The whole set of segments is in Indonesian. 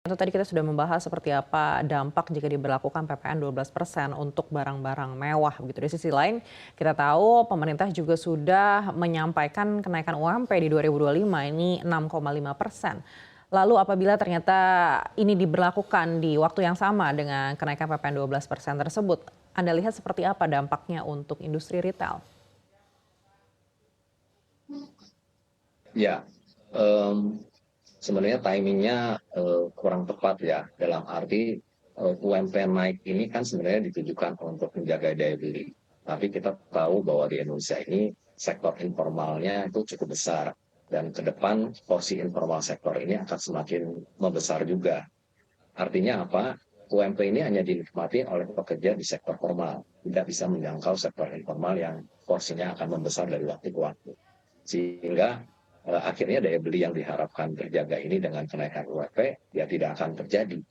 Itu tadi kita sudah membahas seperti apa dampak jika diberlakukan PPN 12% untuk barang-barang mewah begitu. Di sisi lain kita tahu pemerintah juga sudah menyampaikan kenaikan UMP di 2025 ini 6,5%. Lalu apabila ternyata ini diberlakukan di waktu yang sama dengan kenaikan PPN 12% tersebut, Anda lihat seperti apa dampaknya untuk industri retail? Ya, sebenarnya timingnya kurang tepat ya, dalam arti UMP naik ini kan sebenarnya ditujukan untuk menjaga daya beli. Tapi kita tahu bahwa di Indonesia ini sektor informalnya itu cukup besar. Dan ke depan porsi informal sektor ini akan semakin membesar juga. Artinya apa? UMP ini hanya dinikmati oleh pekerja di sektor formal. Tidak bisa menjangkau sektor informal yang porsinya akan membesar dari waktu ke waktu. Sehingga akhirnya daya beli yang diharapkan terjaga ini dengan kenaikan UMP ya tidak akan terjadi.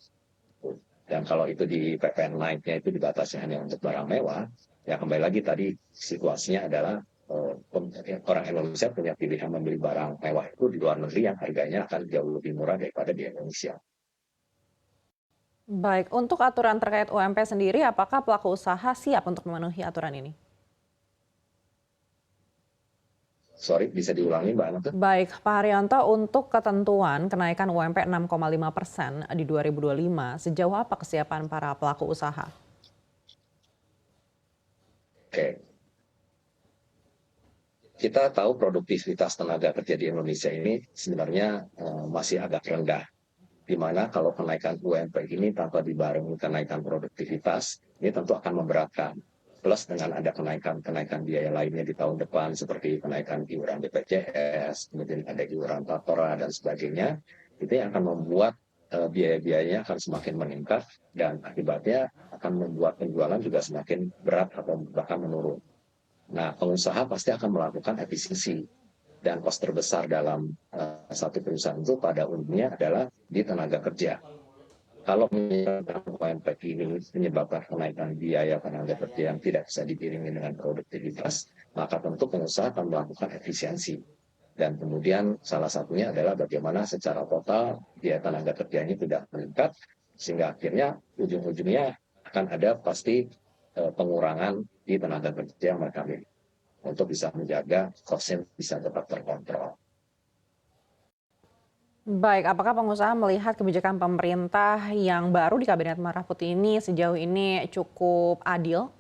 Dan kalau itu di PPN naiknya itu dibatasi hanya untuk barang mewah, ya kembali lagi tadi situasinya adalah orang Indonesia punya pilihan membeli barang mewah itu di luar negeri yang harganya akan jauh lebih murah daripada di Indonesia. Baik, untuk aturan terkait UMP sendiri, apakah pelaku usaha siap untuk memenuhi aturan ini? Sorry, bisa diulangi Mbak Ananta? Baik, Pak Haryanto, untuk ketentuan kenaikan UMP 6,5% di 2025, sejauh apa kesiapan para pelaku usaha? Oke. Kita tahu produktivitas tenaga kerja di Indonesia ini sebenarnya masih agak rendah. Di mana kalau kenaikan UMP ini tanpa dibarengi kenaikan produktivitas, ini tentu akan memberatkan. Plus dengan ada kenaikan biaya lainnya di tahun depan seperti kenaikan iuran BPJS, kemudian ada iuran Tapera dan sebagainya, itu yang akan membuat biaya-biayanya akan semakin meningkat dan akibatnya akan membuat penjualan juga semakin berat atau bahkan menurun. Nah, pengusaha pasti akan melakukan efisiensi dan kos terbesar dalam satu perusahaan itu pada umumnya adalah di tenaga kerja. Kalau menyebabkan UMP ini menyebabkan kenaikan biaya tenaga kerja yang tidak bisa diiringi dengan produktivitas, maka tentu pengusaha akan melakukan efisiensi. Dan kemudian salah satunya adalah bagaimana secara total biaya tenaga kerjanya tidak meningkat, sehingga akhirnya ujung-ujungnya akan ada pasti pengurangan di tenaga kerja yang mereka miliki untuk bisa menjaga cost bisa tetap terkontrol. Baik, apakah pengusaha melihat kebijakan pemerintah yang baru di Kabinet Merah Putih ini sejauh ini cukup adil?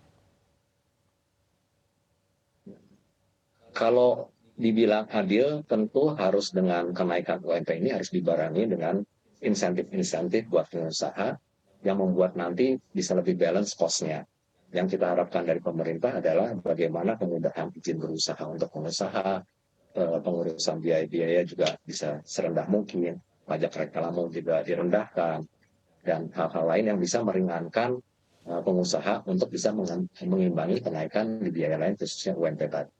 Kalau dibilang adil, tentu harus dengan kenaikan UMP ini harus dibarengi dengan insentif-insentif buat pengusaha yang membuat nanti bisa lebih balance cost-nya. Yang kita harapkan dari pemerintah adalah bagaimana kemudahan izin berusaha untuk pengusaha, pengurusan biaya-biaya juga bisa serendah mungkin, pajak reklame juga direndahkan, dan hal-hal lain yang bisa meringankan pengusaha untuk bisa mengimbangi kenaikan di biaya lain khususnya UMP tadi.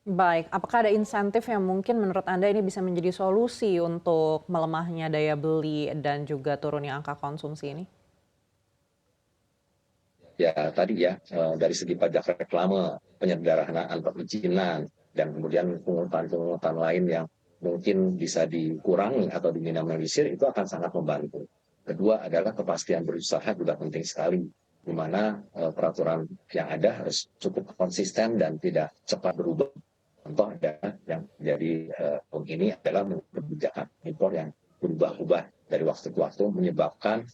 Baik, apakah ada insentif yang mungkin menurut Anda ini bisa menjadi solusi untuk melemahnya daya beli dan juga turunnya angka konsumsi ini? Ya tadi ya, dari segi pajak reklame, penyederhanaan perizinan, dan kemudian pungutan-pungutan lain yang mungkin bisa dikurangi atau diminimalisir itu akan sangat membantu. Kedua adalah kepastian berusaha juga penting sekali, di mana peraturan yang ada harus cukup konsisten dan tidak cepat berubah. Contoh adalah yang menjadi ini adalah kebijakan impor yang berubah-ubah dari waktu ke waktu menyebabkan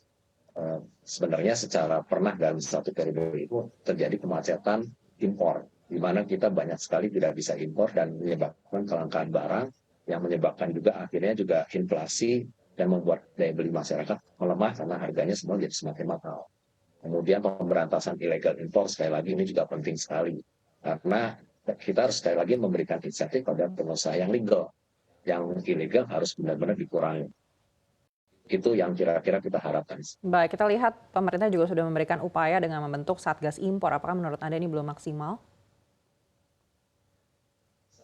sebenarnya secara pernah dalam satu periode itu terjadi kemacetan impor, di mana kita banyak sekali tidak bisa impor dan menyebabkan kelangkaan barang yang menyebabkan juga akhirnya juga inflasi dan membuat daya beli masyarakat melemah karena harganya semua jadi semakin mahal. Kemudian pemberantasan ilegal impor sekali lagi ini juga penting sekali karena kita harus sekali lagi memberikan insentif pada pengusaha yang legal, yang ilegal harus benar-benar dikurangi. Itu yang kira-kira kita harapkan. Baik, kita lihat pemerintah juga sudah memberikan upaya dengan membentuk Satgas Impor. Apakah menurut Anda ini belum maksimal?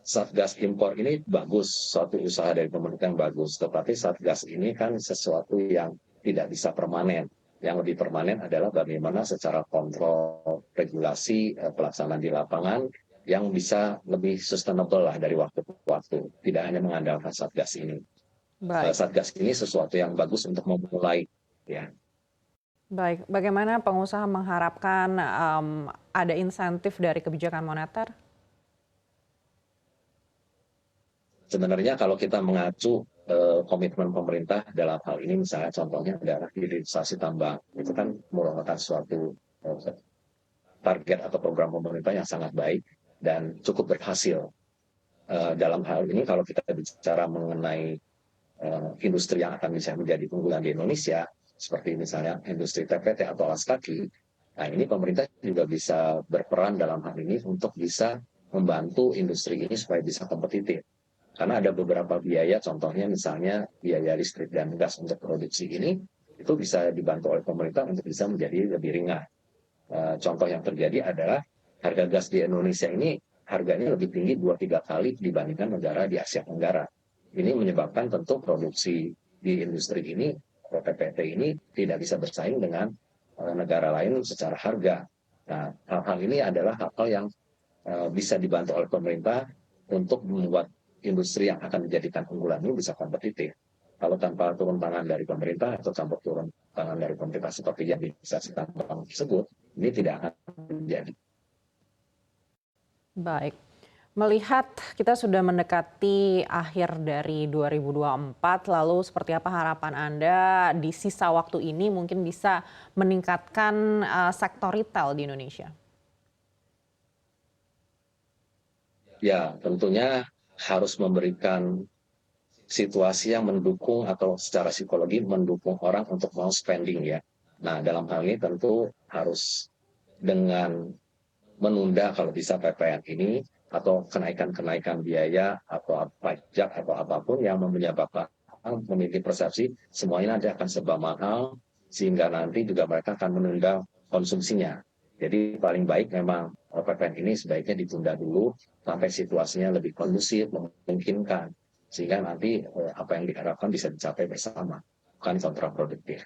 Satgas impor ini bagus, suatu usaha dari pemerintah yang bagus. Tetapi Satgas ini kan sesuatu yang tidak bisa permanen. Yang lebih permanen adalah bagaimana secara kontrol regulasi pelaksanaan di lapangan yang bisa lebih sustainable lah dari waktu ke waktu. Tidak hanya mengandalkan Satgas ini. Baik, Satgas ini sesuatu yang bagus untuk memulai, ya. baik. Bagaimana pengusaha mengharapkan ada insentif dari kebijakan moneter? Sebenarnya kalau kita mengacu komitmen pemerintah dalam hal ini, misalnya contohnya adalah hilirisasi tambang, itu kan merupakan suatu target atau program pemerintah yang sangat baik dan cukup berhasil. Dalam hal ini kalau kita bicara mengenai industri yang akan bisa menjadi unggulan di Indonesia, seperti misalnya industri TPT atau alas kaki, nah ini pemerintah juga bisa berperan dalam hal ini untuk bisa membantu industri ini supaya bisa kompetitif. Karena ada beberapa biaya, contohnya misalnya biaya listrik dan gas untuk produksi ini, itu bisa dibantu oleh pemerintah untuk bisa menjadi lebih ringan. Contoh yang terjadi adalah harga gas di Indonesia ini harganya lebih tinggi 2-3 kali dibandingkan negara di Asia Tenggara. Ini menyebabkan tentu produksi di industri ini, PPT ini tidak bisa bersaing dengan negara lain secara harga. Nah, hal-hal ini adalah hal-hal yang bisa dibantu oleh pemerintah untuk membuat industri yang akan menjadikan unggulan ini bisa kompetitif. Kalau tanpa turun tangan dari pemerintah atau tanpa turun tangan dari pemerintah seperti yang bisa tambang tersebut, ini tidak akan terjadi. Baik. Melihat kita sudah mendekati akhir dari 2024, lalu seperti apa harapan Anda di sisa waktu ini mungkin bisa meningkatkan sektor retail di Indonesia? Ya, tentunya harus memberikan situasi yang mendukung atau secara psikologi mendukung orang untuk mau spending, ya. Nah, dalam hal ini tentu harus dengan menunda kalau bisa PPN ini atau kenaikan-kenaikan biaya atau pajak atau apapun yang menyebabkan memiliki persepsi semuanya nanti akan serba mahal sehingga nanti juga mereka akan menunda konsumsinya. Jadi paling baik memang PPN ini sebaiknya ditunda dulu sampai situasinya lebih kondusif, memungkinkan sehingga nanti apa yang diharapkan bisa dicapai bersama, bukan kontraproduktif.